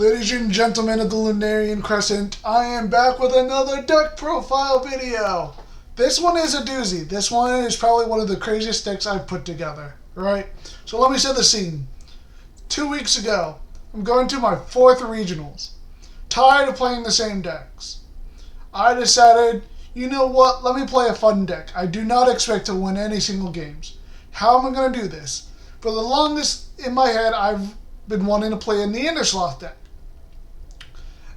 Ladies and gentlemen of the Lunarian Crescent, I am back with another deck profile video. This one is a doozy. This one is probably one of the craziest decks I've put together, right? So let me set the scene. 2 weeks ago, I'm going to my 4th regionals. Tired of playing the same decks. I decided, you know what, let me play a fun deck. I do not expect to win any single games. How am I going to do this? For the longest in my head, I've been wanting to play a Neadersloth deck.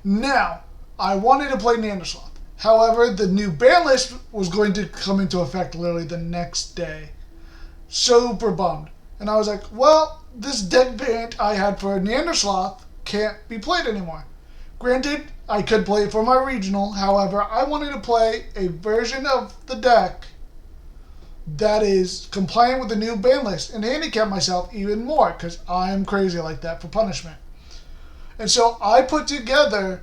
Now, I wanted to play Neadersloth. However, the new ban list was going to come into effect literally the next day. Super bummed. And I was like, well, this deck variant I had for Neadersloth can't be played anymore. Granted, I could play it for my regional. However, I wanted to play a version of the deck that is compliant with the new ban list and handicap myself even more because I'm crazy like that for punishment. And so I put together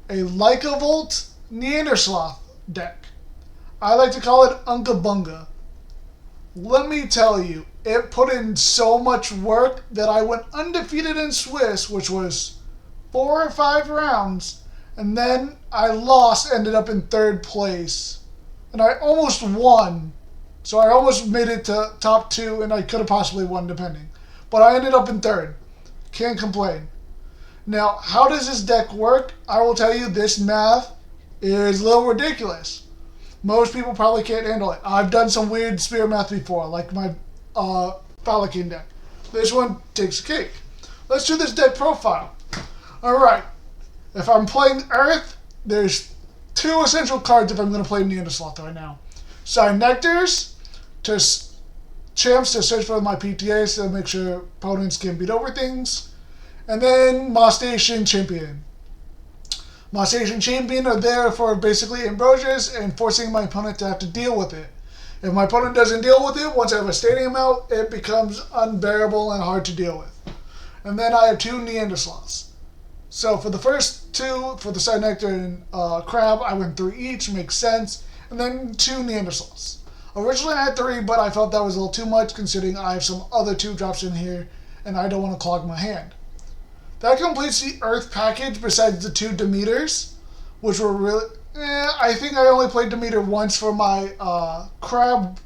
a lycavolt Neadersloth deck. I like to call it Unga Bunga. Let me tell you, it put in so much work that I went undefeated in Swiss, which was 4 or 5 rounds, and then I lost, ended up in 3rd place. And I almost won. So I almost made it to top 2, and I could have possibly won depending. But I ended up in 3rd. Can't complain. Now, how does this deck work? I will tell you, this math is a little ridiculous. Most people probably can't handle it. I've done some weird spear math before, like my Falakin deck. This one takes a cake. Let's do this deck profile. Alright, if I'm playing Earth, there's 2 essential cards if I'm going to play Neadersloth right now. Ignectars, champs to search for my PTAs to make sure opponents can beat over things. And then Moss Station Champion. Moss Station Champion are there for basically ambrosias and forcing my opponent to have to deal with it. If my opponent doesn't deal with it, once I have a stadium out, it becomes unbearable and hard to deal with. And then I have 2 Neadersloths. So for the first 2, for the Ignectar and Crab, I went 3 each, makes sense. And then 2 Neadersloths. Originally I had 3, but I felt that was a little too much considering I have some other 2 drops in here and I don't want to clog my hand. That completes the Earth package besides the 2 Demeters, which were really... I think I only played Demeter once for my Crab,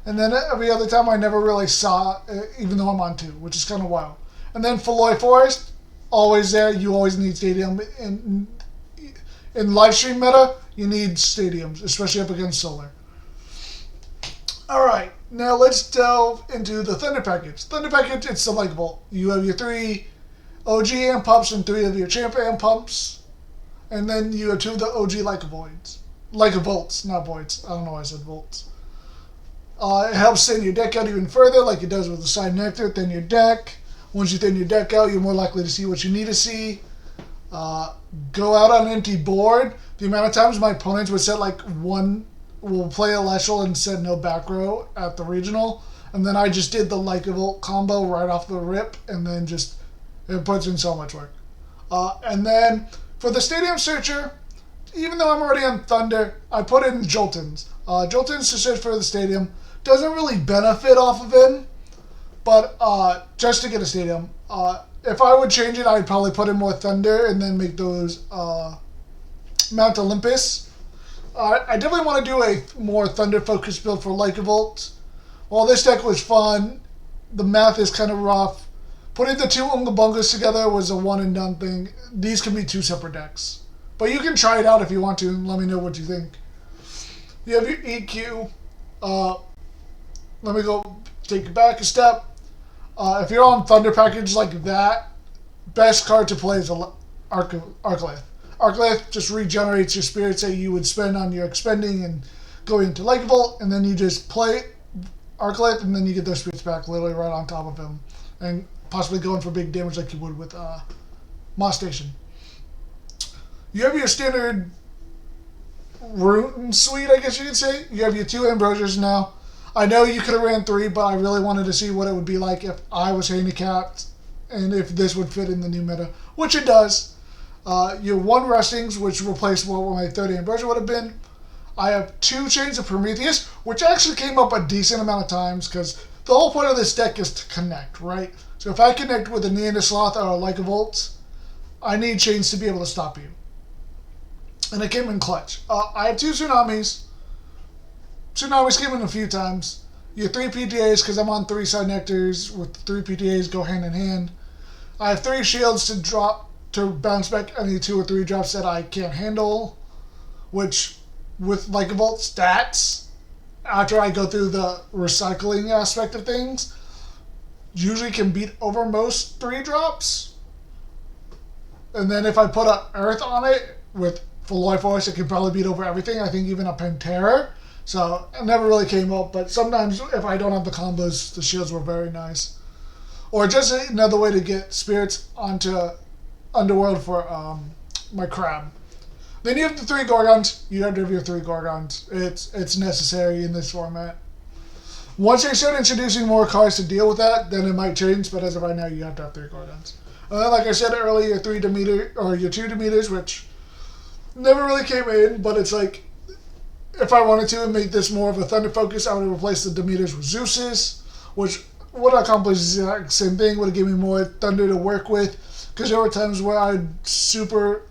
and then every other time I never really saw it, even though I'm on 2, which is kind of wild. And then Feloy Forest, always there. You always need Stadium. In livestream meta, you need Stadiums, especially up against Solar. Alright, now let's delve into the Thunder package. Thunder package, it's the lycavolt. You have your 3... OG amp pumps and 3 of your champ amp pumps. And then you have 2 of the OG lycavolts, not voids. I don't know why I said volts. It helps thin your deck out even further, like it does with the Ignectar, thin your deck. Once you thin your deck out, you're more likely to see what you need to see. Go out on an empty board. The amount of times my opponents would set like will play Elestrals and set no back row at the regional. And then I just did the lycavolt combo right off the rip, and then just... it puts in so much work. And then, for the Stadium Searcher, even though I'm already on Thunder, I put in Joltons. Joltons to search for the Stadium. Doesn't really benefit off of him, but just to get a Stadium. If I would change it, I'd probably put in more Thunder and then make those Mount Olympus. I definitely want to do a more Thunder-focused build for Lycavolt. While this deck was fun, the math is kind of rough. Putting the 2 Unga Bungas together was a one-and-done thing. These can be 2 separate decks. But you can try it out if you want to, and let me know what you think. You have your EQ. Let me go take it back a step. If you're on Thunder package like that, best card to play is Arclith. Arclith just regenerates your spirits that you would spend on your expending and going into Lycavolt, and then you just play Arclith, and then you get those spirits back literally right on top of him. And possibly going for big damage like you would with Moss Station. You have your standard rune suite, I guess you could say. You have your 2 ambrosias now. I know you could have ran 3, but I really wanted to see what it would be like if I was handicapped and if this would fit in the new meta, which it does. Your 1 Rustings, which replaced what my 3rd ambrosia would have been. I have 2 Chains of Prometheus, which actually came up a decent amount of times because the whole point of this deck is to connect, right? So if I connect with a Neadersloth or a lycavolt, I need chains to be able to stop you. And it came in clutch. I have 2 Tsunamis. Tsunamis came in a few times. Your 3 PTAs, because I'm on 3 Ignectars with 3 PTAs go hand in hand. I have 3 shields to bounce back any 2 or 3 drops that I can't handle, which with lycavolt stats, after I go through the recycling aspect of things, usually can beat over most 3 drops. And then if I put an Earth on it with full life force, it can probably beat over everything. I think even a Pantera. So it never really came up, but sometimes if I don't have the combos, the shields were very nice. Or just another way to get spirits onto Underworld for my crab. Then you have the 3 Gorgons. You have to have your 3 Gorgons. It's necessary in this format. Once they start introducing more cards to deal with that, then it might change, but as of right now, you have to have 3 Gorgons. And then, like I said earlier, your 3 Demeter, or your 2 Demeters, which never really came in, but it's like, if I wanted to make this more of a Thunder focus, I would replace the Demeters with Zeus's, which would accomplish the exact same thing, would have given me more Thunder to work with, because there were times where I'd super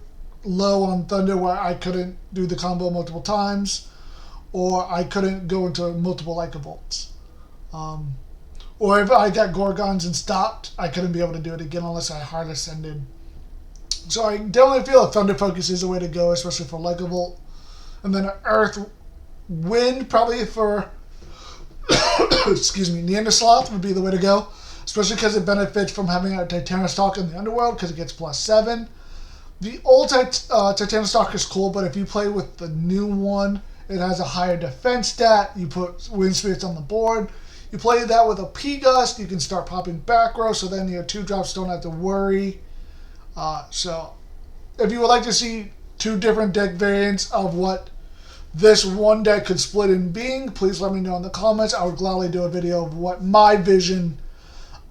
low on Thunder where I couldn't do the combo multiple times, or I couldn't go into multiple lycavolts. Or if I got Gorgons and stopped, I couldn't be able to do it again unless I hard ascended. So I definitely feel a Thunder focus is the way to go, especially for lycavolt. And then an Earth Wind probably for excuse me, Neadersloth would be the way to go, especially because it benefits from having a Titanostalk in the Underworld because it gets +7. The old Titanostalk is cool, but if you play with the new one, it has a higher defense stat. You put Wind Spirits on the board. You play that with a P-Gust, you can start popping back row, so then your 2 drops don't have to worry. So if you would like to see 2 different deck variants of what this one deck could split in being, please let me know in the comments. I would gladly do a video of what my vision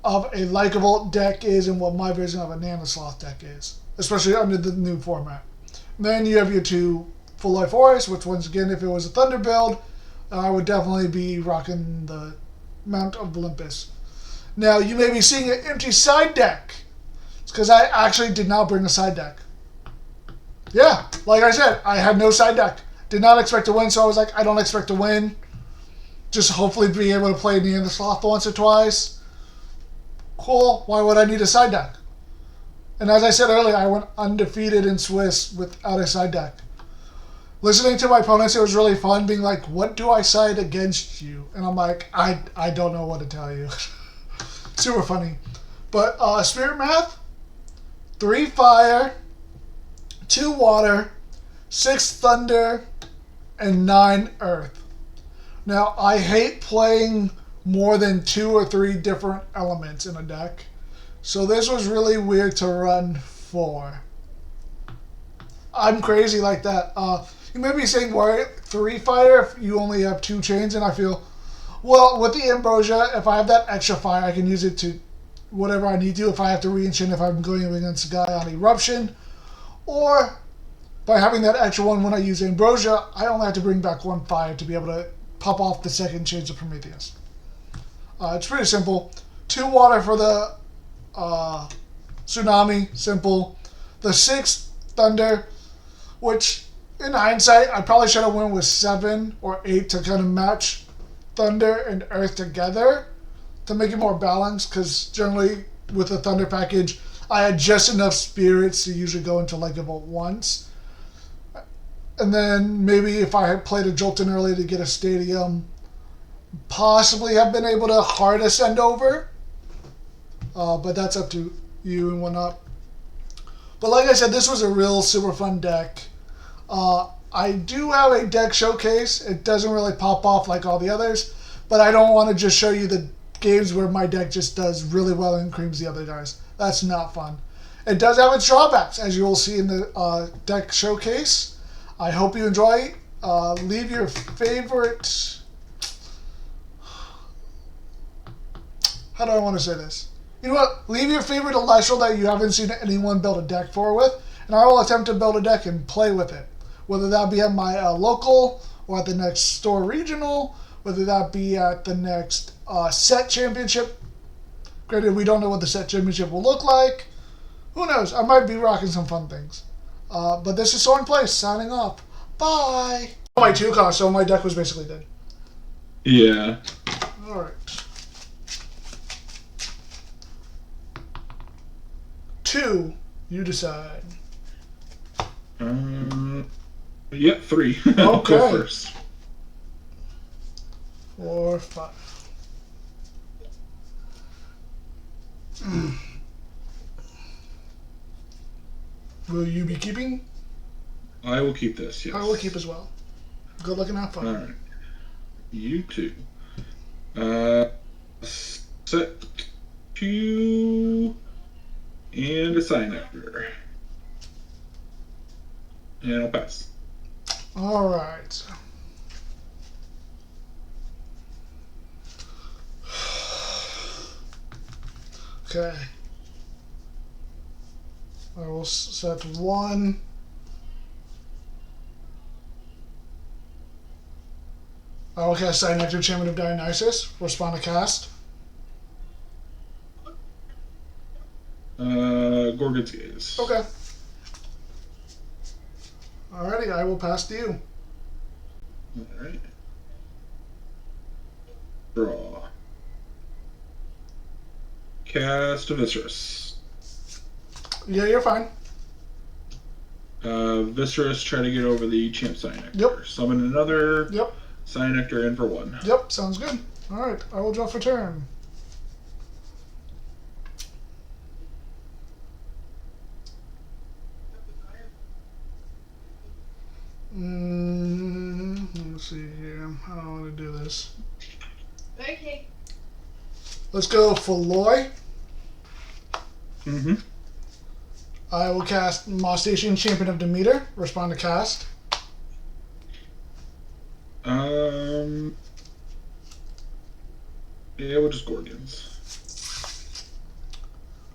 of a lycavolt deck is and what my vision of a Neadersloth deck is, especially under the new format. Then you have your 2 full life auras, which once again, if it was a Thunder build, I would definitely be rocking the Mount of Olympus. Now, you may be seeing an empty side deck. It's because I actually did not bring a side deck. Yeah, like I said, I had no side deck. Did not expect to win, so I was like, I don't expect to win. Just hopefully be able to play Neadersloth once or twice. Cool, why would I need a side deck? And as I said earlier, I went undefeated in Swiss without a side deck. Listening to my opponents, it was really fun being like, what do I side against you? And I'm like, I don't know what to tell you. Super funny. But Spirit Math, 3 Fire, 2 Water, 6 Thunder, and 9 Earth. Now, I hate playing more than 2 or 3 different elements in a deck. So this was really weird to run 4. I'm crazy like that. You may be saying, why 3 Fire if you only have 2 chains? And I feel, well, with the Ambrosia, if I have that extra fire, I can use it to whatever I need to. If I have to re-enchant, if I'm going against a guy on Eruption. Or by having that extra one when I use Ambrosia, I only have to bring back 1 fire to be able to pop off the second Chains of Prometheus. It's pretty simple. 2 water for the Tsunami, simple. The 6 Thunder, which in hindsight, I probably should have went with 7 or 8 to kind of match Thunder and Earth together to make it more balanced, because generally with the Thunder package, I had just enough spirits to usually go into lycavolt once. And then maybe if I had played a Jolton early to get a Stadium, possibly have been able to hard ascend over. But that's up to you and whatnot. But like I said, this was a real super fun deck. I do have a deck showcase. It doesn't really pop off like all the others, but I don't want to just show you the games where my deck just does really well and creams the other guys. That's not fun. It does have its drawbacks, as you will see in the deck showcase. I hope you enjoy. Leave your favorite... How do I want to say this? You know what? Leave your favorite Elestral that you haven't seen anyone build a deck for with, and I will attempt to build a deck and play with it. Whether that be at my local, or at the next store regional, whether that be at the next set championship. Granted, we don't know what the set championship will look like, Who knows? I might be rocking some fun things. But this is SorenPlays signing off. Bye. My 2 cost, so my deck was basically dead. Yeah. Alright. 2, you decide. Yeah, 3. Okay. I'll go first. 4, 5. Will you be keeping? I will keep this, yes. I will keep as well. Good luck and have fun. Alright. You too. Set 2 and a Ignectar. And I'll pass. Alright. Okay. I will set 1. I will cast Ignectar, Champion of Dionysus. Respond to cast. Gorgon's Gaze. Okay. Alrighty, I will pass to you. Alright. Draw. Cast a Viscerus. Yeah, you're fine. Viscerus, try to get over the Champ Ignectar. Yep. Summon another. Yep. Ignectar in for 1. Yep, sounds good. Alright, I will draw for turn. Let's see here. I don't want to do this. Okay. Let's go for Loy. Mm-hmm. I will cast Moss Station, Champion of Demeter. Respond to cast. Yeah, we'll just Gorgons.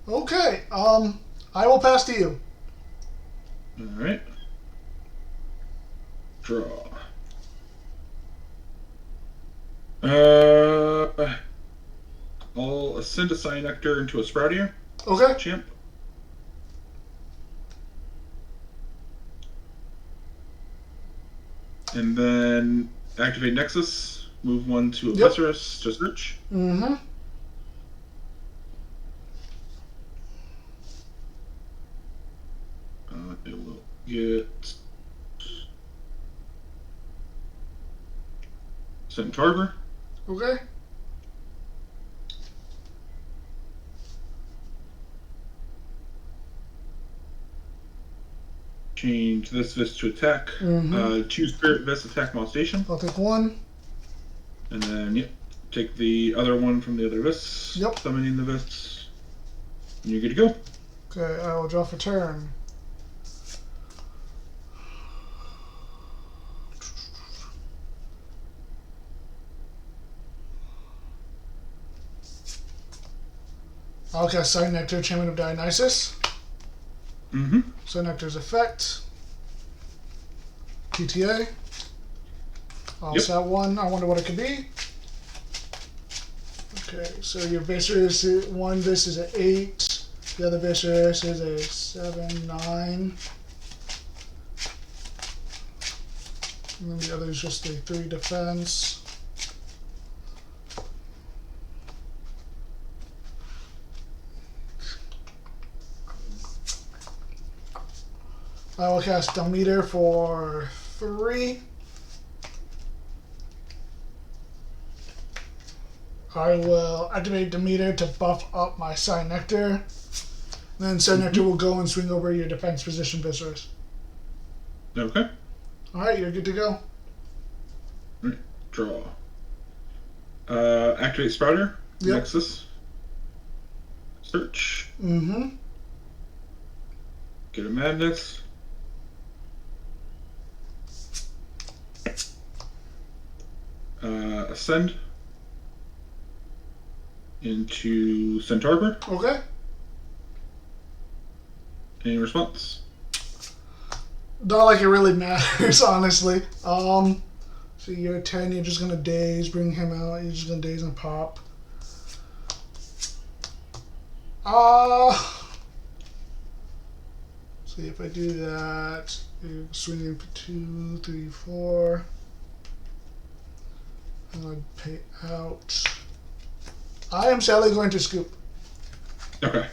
Okay, I will pass to you. Alright. Draw. I'll ascend a Ignectar into a Sproutier. Okay. Champ. And then activate Nexus. Move 1 to a Yep. Viscerus to search. Mm-hmm. It will get Centaur. Okay. Change this Vis to attack. Mhm. Choose Spirit Vis, attack Moss Station. I'll take 1. And then, yep, take the other one from the other Vis. Yep. Summoning the Vis. And you're good to go. Okay, I will draw for turn. I'll cast Ignectar, Champion of Dionysus. Mm-hmm. Ignectar's effect. PTA. I'll Yep. set 1. I wonder what it could be. Okay, so your Viscerus, one Vis is an 8. The other Viscerus is a 7, 9. And then the other is just a 3 defense. I will cast Demeter for 3. I will activate Demeter to buff up my Ignectar. Then Ignectar will go and swing over your defense position Viscerus. Okay. Alright, you're good to go. Alright, draw. Activate Sprouter. Yep. Nexus. Search. Mm-hmm. Get a Madness. Ascend into Centaur. Okay. Any response? Not like it really matters, honestly. So you're 10, you're just gonna daze, bring him out, you're just gonna daze and pop. See if I do that. Swinging for 2, 3, 4. And I'd pay out. I am sadly going to scoop. Okay.